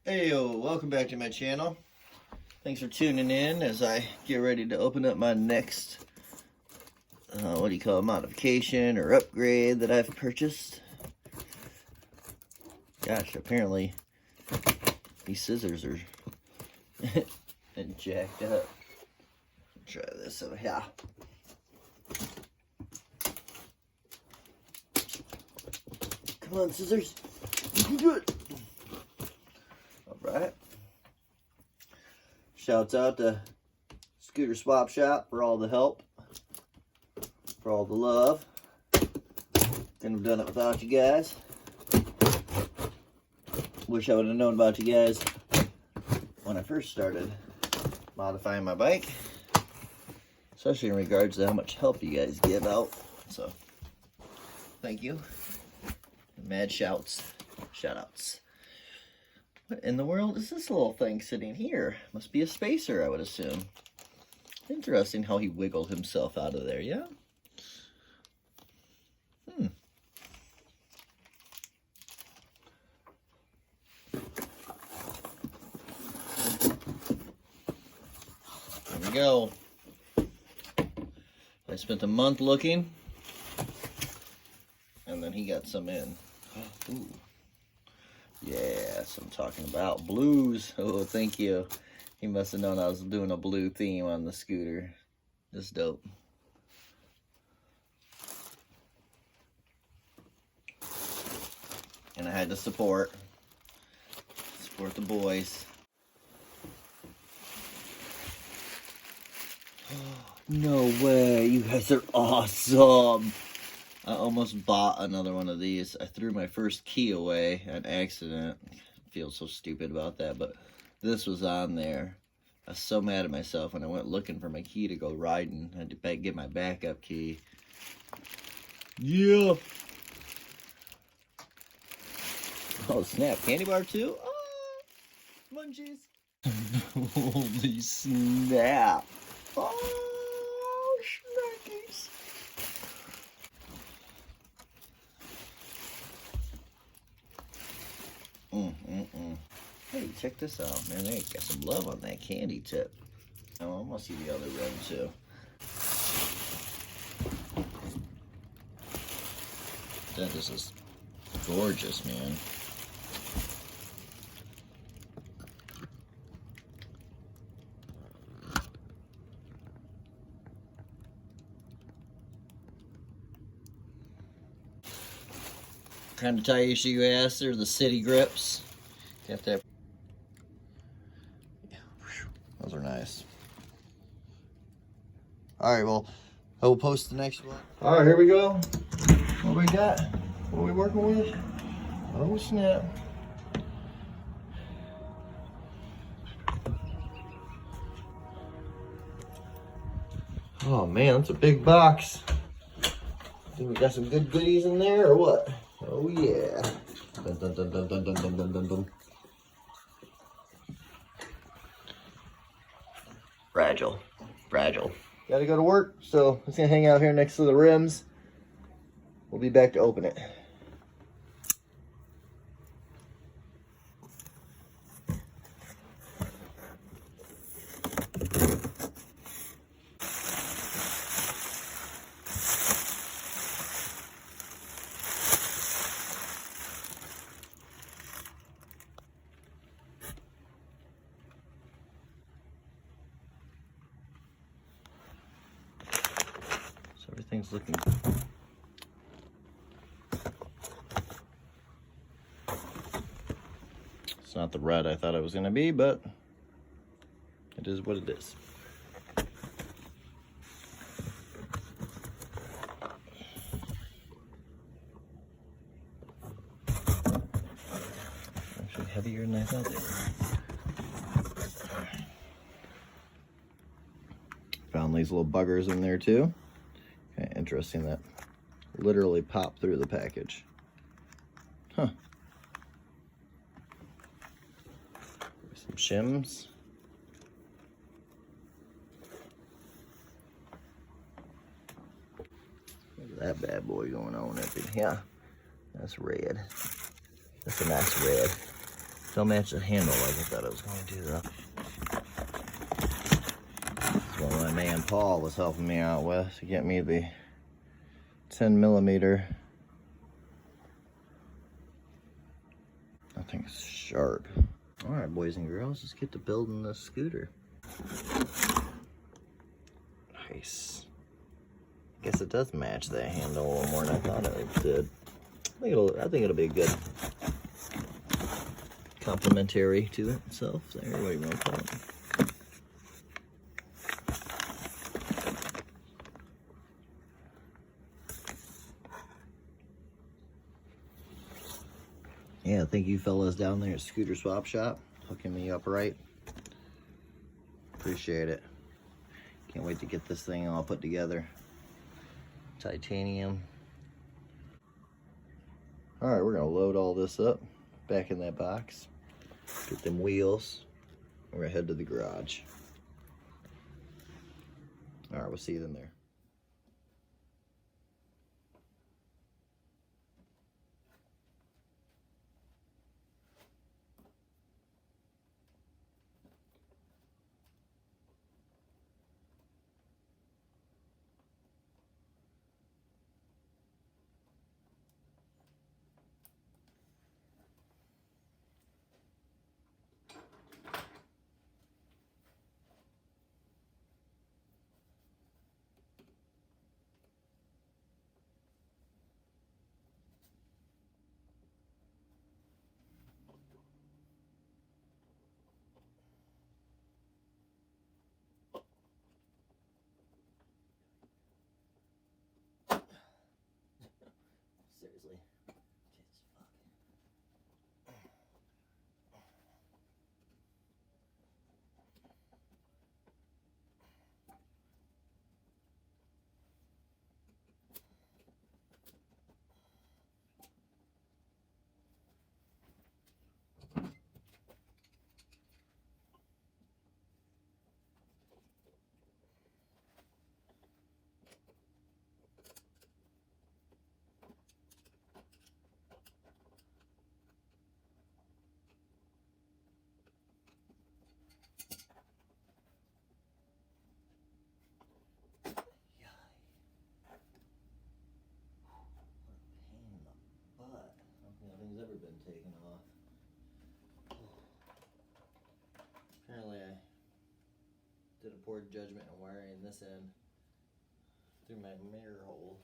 Heyo, welcome back to my channel. Thanks for tuning in as I get ready to open up my next, modification or upgrade that I've purchased. Gosh, apparently these scissors are jacked up. Try this over here. Come on, scissors. You can do it. Alright. Shouts out to Scooter Swap Shop for all the help, for all the love. Couldn't have done it without you guys. Wish I would have known about you guys when I first started modifying my bike, especially in regards to how much help you guys give out. So, thank you. Mad shout outs. What in the world is this little thing sitting here? Must be a spacer, I would assume. Interesting how he wiggled himself out of there, yeah? There we go. I spent a month looking, and then he got some in. Ooh. Yeah, that's what I'm talking about. Blues. Oh, thank you. He must have known I was doing a blue theme on the scooter. That's dope. And I had to support the boys. No way. You guys are awesome. I almost bought another one of these. I threw my first key away on accident. I feel so stupid about that, but this was on there. I was so mad at myself when I went looking for my key to go riding. I had to get my backup key. Yeah. Oh, snap. Candy bar too? Oh, munchies. Holy snap. Oh, snackies. Hey, check this out, man. They got some love on that candy tip. Oh, I want to see the other rim too. That is just gorgeous, man. Kind of tie issue you asked, they're the city grips. You have to have. Yeah, those are nice. Alright, well, I will post the next one. Alright, here we go. What we got? What are we working with? Oh, snap. Oh, man, that's a big box. Think we got some good goodies in there, or what? Oh, yeah. Dun, dun, dun, dun, dun, dun, dun, dun, dun, dun. Fragile. Fragile. Gotta go to work, so it's gonna hang out here next to the rims. We'll be back to open it. Everything's looking good. It's not the red I thought it was going to be, but it is what it is. Actually heavier than I thought they were. Found these little buggers in there too. Okay, interesting that literally popped through the package. Huh. Some shims. Look at that bad boy going on up in here. That's red. That's a nice red. Don't match the handle like I thought I was going to, though. That's what my man Paul was helping me out with to get me the 10mm. I think it's sharp. All right, boys and girls, let's get to building this scooter. Nice. Guess it does match that handle a little more than I thought it did. I think it'll be good complementary to itself. There, what do you want to call it? Yeah, thank you fellas down there at Scooter Swap Shop hooking me up right. Appreciate it. Can't wait to get this thing all put together. Titanium. All right, we're gonna load all this up back in that box. Get them wheels. We're gonna head to the garage. All right, we'll see you then there. Seriously. Nothing's ever been taken off. Apparently I did a poor judgment in wiring this end through my mirror hole.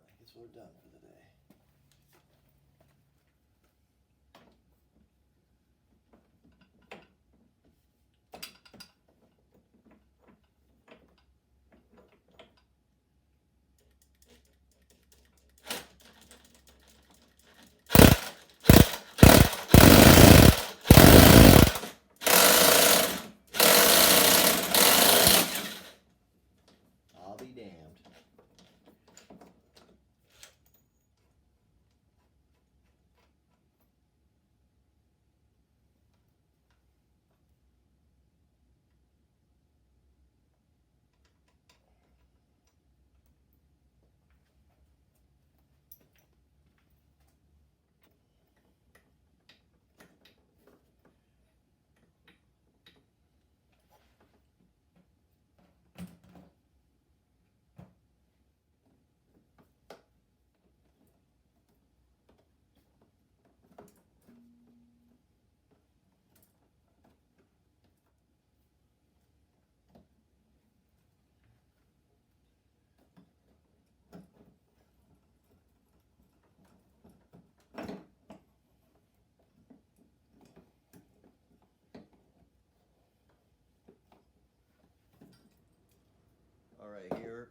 I guess we're done for the day. I'll be damned.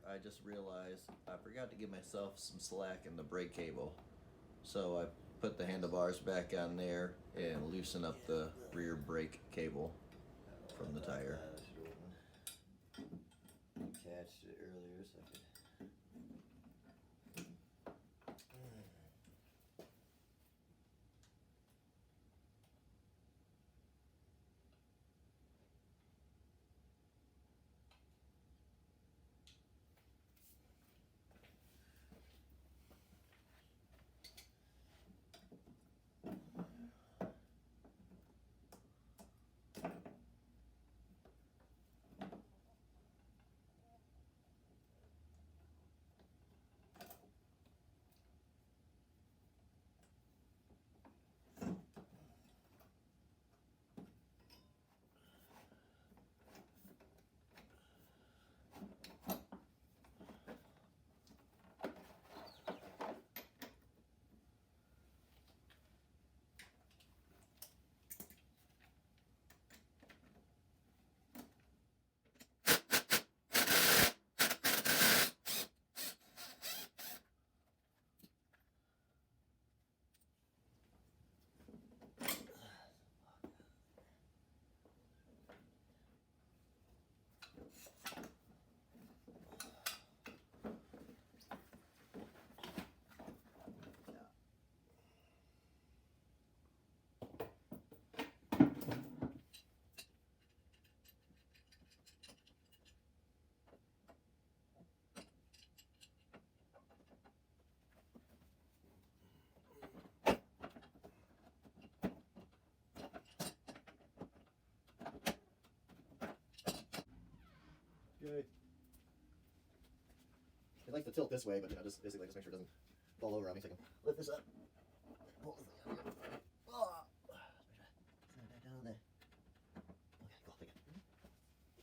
I just realized I forgot to give myself some slack in the brake cable. So I put the handlebars back on there and loosen up the rear brake cable from the tire. Attached it earlier so I could. Good. It likes to tilt this way, but just basically just make sure it doesn't fall over on me. So I can lift this up. Pull this thing out here. Oh. Set it back down there. Okay, cool. Take it.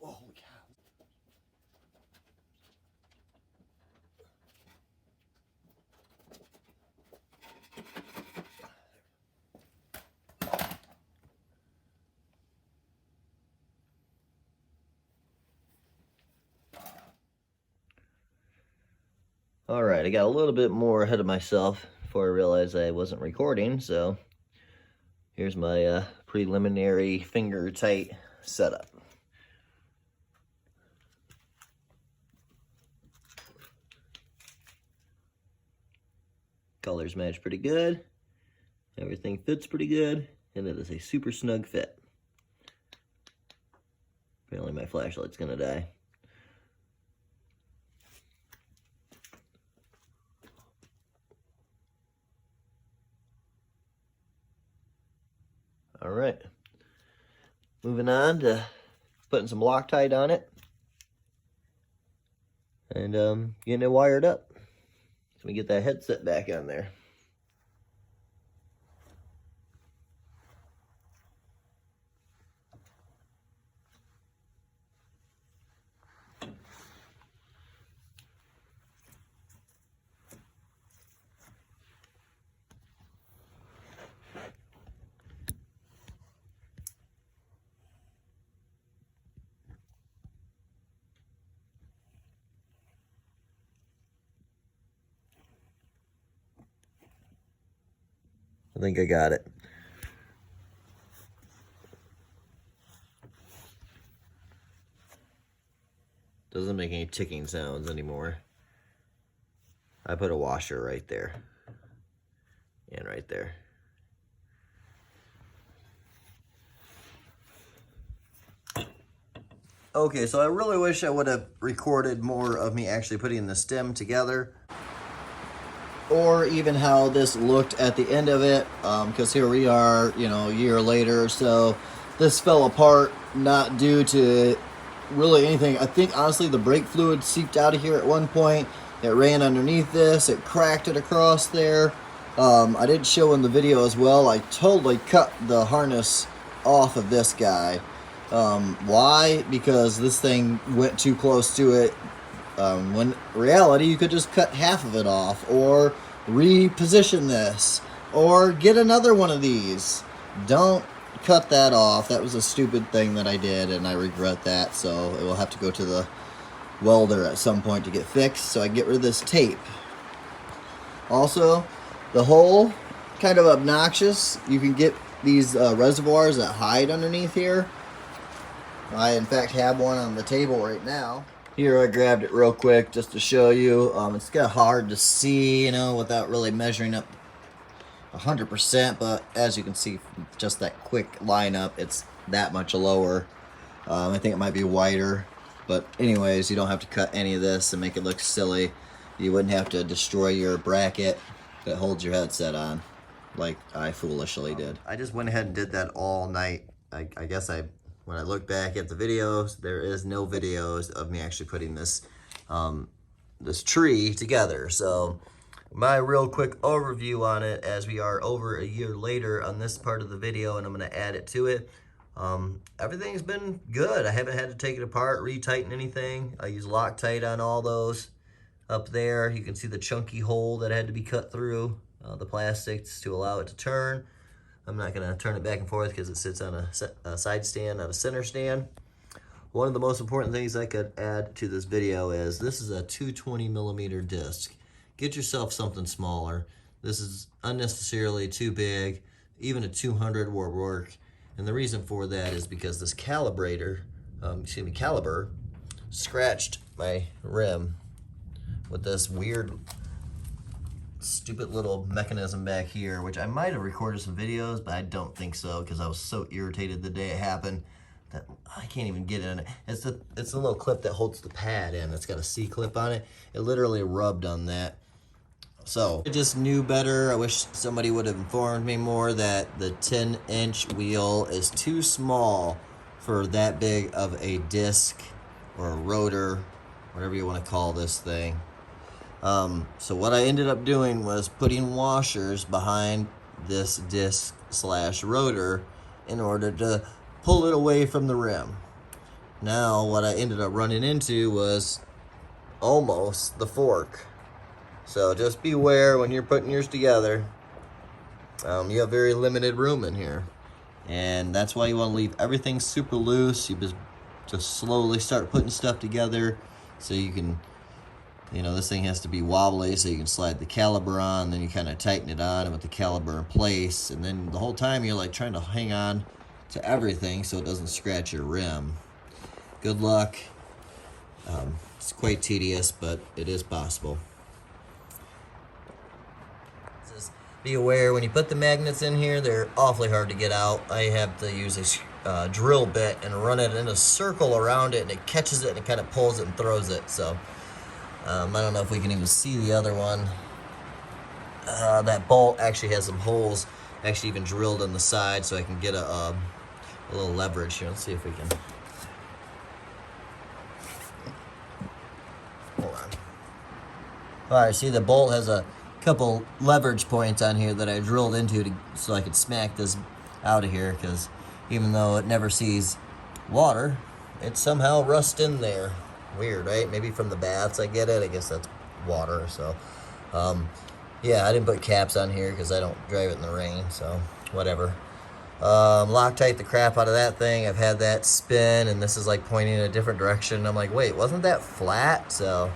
Oh, holy cow. All right, I got a little bit more ahead of myself before I realized I wasn't recording, so here's my preliminary finger tight setup. Colors match pretty good, everything fits pretty good, and it is a super snug fit. Apparently my flashlight's gonna die. All right, moving on to putting some Loctite on it and getting it wired up. So we get that headset back on there. I think I got it. Doesn't make any ticking sounds anymore. I put a washer right there and right there. Okay, so I really wish I would have recorded more of me actually putting the stem together, or even how this looked at the end of it, because here we are, you know, a year later or so. This fell apart, not due to really anything. I think honestly the brake fluid seeped out of here at one point. It ran underneath this, it cracked it across there. I did show in the video as well, I totally cut the harness off of this guy. Why? Because this thing went too close to it. When in reality, you could just cut half of it off, or reposition this, or get another one of these. Don't cut that off. That was a stupid thing that I did, and I regret that, so it will have to go to the welder at some point to get fixed, so I get rid of this tape. Also, the hole, kind of obnoxious. You can get these reservoirs that hide underneath here. I in fact have one on the table right now. Here I grabbed it real quick just to show you. It's kind of hard to see, you know, without really measuring up 100%, but as you can see from just that quick lineup, it's that much lower. I think it might be wider, but anyways, you don't have to cut any of this and make it look silly. You wouldn't have to destroy your bracket that holds your headset on like I foolishly did. I just went ahead and did that all night. I guess when I look back at the videos, there is no videos of me actually putting this this tree together. So my real quick overview on it, as we are over a year later on this part of the video, and I'm going to add it to it. Everything's been good. I haven't had to take it apart, retighten anything. I use Loctite on all those. Up there, you can see the chunky hole that had to be cut through the plastics to allow it to turn. I'm not going to turn it back and forth because it sits on a side stand, not a center stand. One of the most important things I could add to this video is this is a 220 millimeter disc. Get yourself something smaller. This is unnecessarily too big. Even a 200 will work. And the reason for that is because this caliber scratched my rim with this weird, stupid little mechanism back here, which I might have recorded some videos, but I don't think so because I was so irritated the day it happened that I can't even get in it. It's the little clip that holds the pad in. It's got a C-clip on it. It literally rubbed on that. So I just knew better. I wish somebody would have informed me more that the 10-inch wheel is too small for that big of a disc or a rotor, whatever you want to call this thing. So what I ended up doing was putting washers behind this disc / rotor in order to pull it away from the rim. Now what I ended up running into was almost the fork. So just beware when you're putting yours together. You have very limited room in here. And that's why you want to leave everything super loose. You just slowly start putting stuff together so you can, you know, this thing has to be wobbly so you can slide the caliber on, then you kind of tighten it on with the caliber in place, and then the whole time you're like trying to hang on to everything so it doesn't scratch your rim. Good luck. It's quite tedious, but it is possible. Just be aware when you put the magnets in here, they're awfully hard to get out. I have to use a drill bit and run it in a circle around it, and it catches it and it kind of pulls it and throws it. So I don't know if we can even see the other one. That bolt actually has some holes, actually even drilled in the side, so I can get a little leverage here. Let's see if we can. Hold on. All right, see the bolt has a couple leverage points on here that I drilled into so I could smack this out of here, because even though it never sees water, it somehow rusts in there. Weird, right? Maybe from the baths I get it. I guess that's water. So yeah, I didn't put caps on here because I don't drive it in the rain, so whatever. Loctite the crap out of that thing. I've had that spin, and this is like pointing in a different direction. I'm like, wait, wasn't that flat? So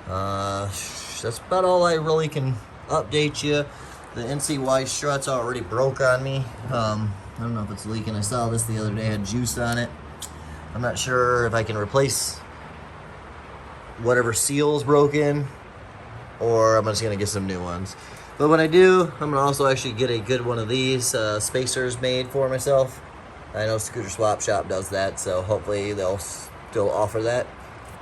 that's about all I really can update you. The NCY strut's already broke on me. I don't know if it's leaking. I saw this the other day, had juice on it. I'm not sure if I can replace whatever seal's broken, or I'm just gonna get some new ones. But when I do, I'm gonna also actually get a good one of these spacers made for myself. I know Scooter Swap Shop does that, so hopefully they'll still offer that.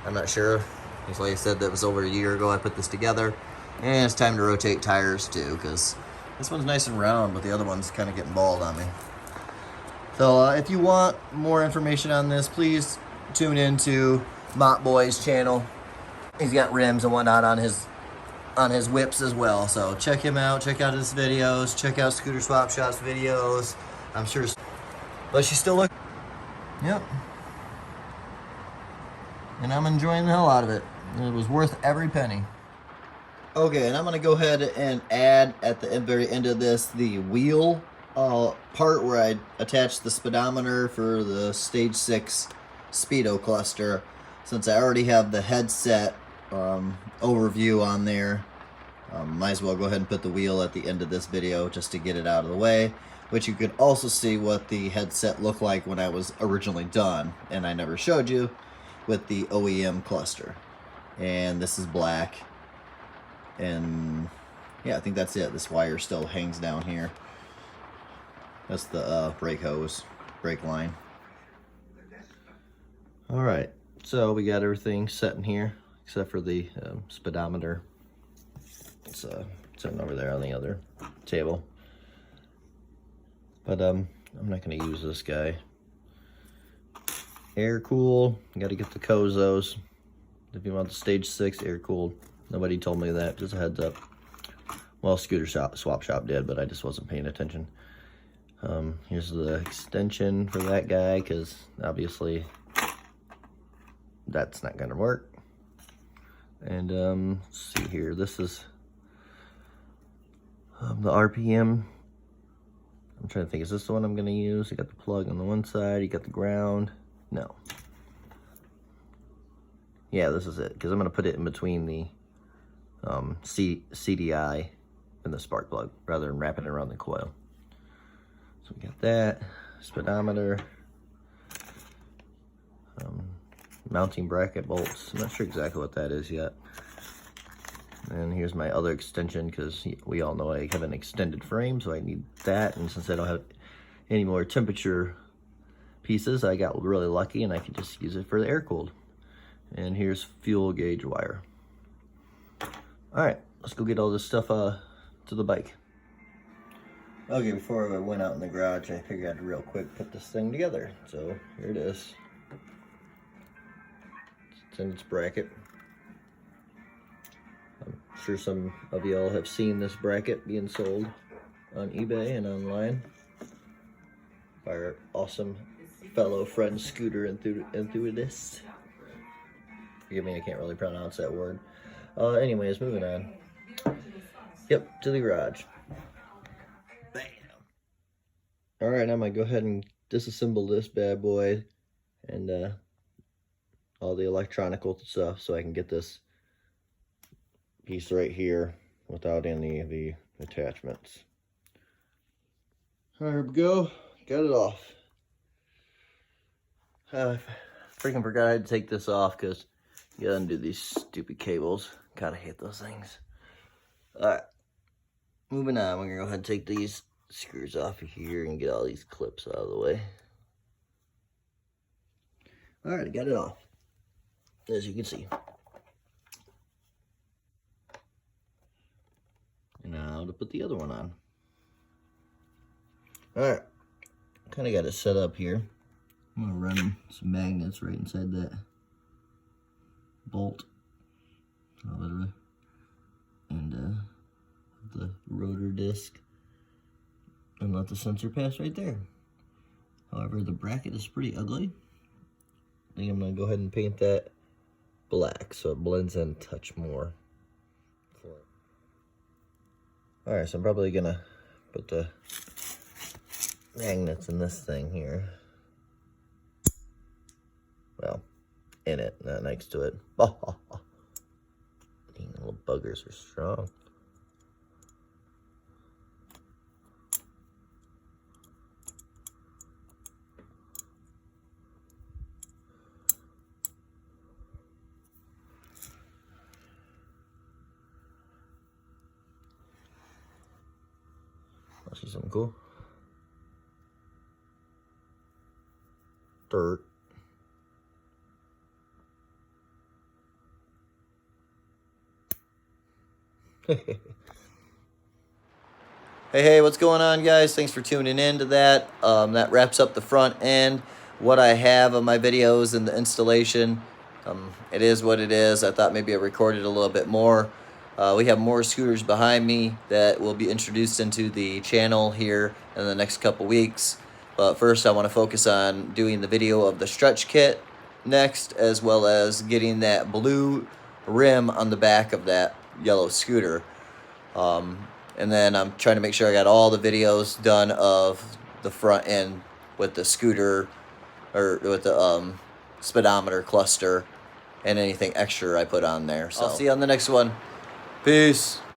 I'm not sure. Just like I said, that was over a year ago I put this together. And it's time to rotate tires too, because this one's nice and round, but the other one's kind of getting bald on me. So if you want more information on this, please tune into Mott Boy's channel. He's got rims and whatnot on his whips as well. So check him out, check out his videos, check out Scooter Swap Shop's videos. I'm sure, but she's still looking. Yep. And I'm enjoying the hell out of it. It was worth every penny. Okay, and I'm gonna go ahead and add at the very end of this the wheel part where I attached the speedometer for the stage 6 speedo cluster. since I already have the headset overview on there, might as well go ahead and put the wheel at the end of this video just to get it out of the way, which you could also see what the headset looked like when I was originally done, and I never showed you, with the OEM cluster. And this is black, and yeah, I think that's it. This wire still hangs down here. That's the brake hose, brake line. Alright, so we got everything set in here except for the speedometer. It's sitting over there on the other table. But I'm not going to use this guy. Air cool, you got to get the Kozos if you want the stage 6 air cooled. Nobody told me that, just a heads up. Well, Swap Shop did, but I just wasn't paying attention. Here's the extension for that guy, because obviously that's not going to work. And let's see here, this is the RPM. I'm trying to think, is this the one I'm going to use? You got the plug on the one side, you got the ground. No. Yeah, this is it, because I'm going to put it in between the CDI and the spark plug, rather than wrapping it around the coil. So we got that, speedometer, mounting bracket bolts. I'm not sure exactly what that is yet. And here's my other extension, because we all know I have an extended frame, so I need that. And since I don't have any more temperature pieces, I got really lucky and I can just use it for the air cooled. And here's fuel gauge wire. All right, let's go get all this stuff to the bike. Okay, before I went out in the garage, I figured I'd real quick put this thing together. So here it is. It's in its bracket. I'm sure some of y'all have seen this bracket being sold on eBay and online by our awesome fellow friend Scooter enthusiast. Forgive me, I can't really pronounce that word. Anyways, moving on. Yep, to the garage. Bam. Alright, I'm gonna go ahead and disassemble this bad boy and all the electronical stuff so I can get this piece right here without any of the attachments. Alright, here we go. Got it off. Freaking forgot I had to take this off because you gotta undo these stupid cables. Gotta hate those things. Alright, moving on. We're gonna go ahead and take these screws off of here and get all these clips out of the way. Alright, I got it off, as you can see. And now to put the other one on. Alright, kind of got it set up here. I'm gonna run some magnets right inside that bolt, and the rotor disc, and let the sensor pass right there. However, the bracket is pretty ugly. I think I'm gonna go ahead and paint that black so it blends in a touch more. Alright, so I'm probably gonna put the magnets in this thing here. Well, in it, not next to it. Oh, oh, oh. Dang, the little buggers are strong. This is something cool. Dirt. Hey, what's going on, guys? Thanks for tuning in to that. That wraps up the front end, what I have of my videos and the installation. It is what it is. I thought maybe I recorded a little bit more. We have more scooters behind me that will be introduced into the channel here in the next couple weeks. But first I want to focus on doing the video of the stretch kit next, as well as getting that blue rim on the back of that yellow scooter. And then I'm trying to make sure I got all the videos done of the front end with the scooter, or with the speedometer cluster and anything extra I put on there. So I'll see you on the next one. Peace.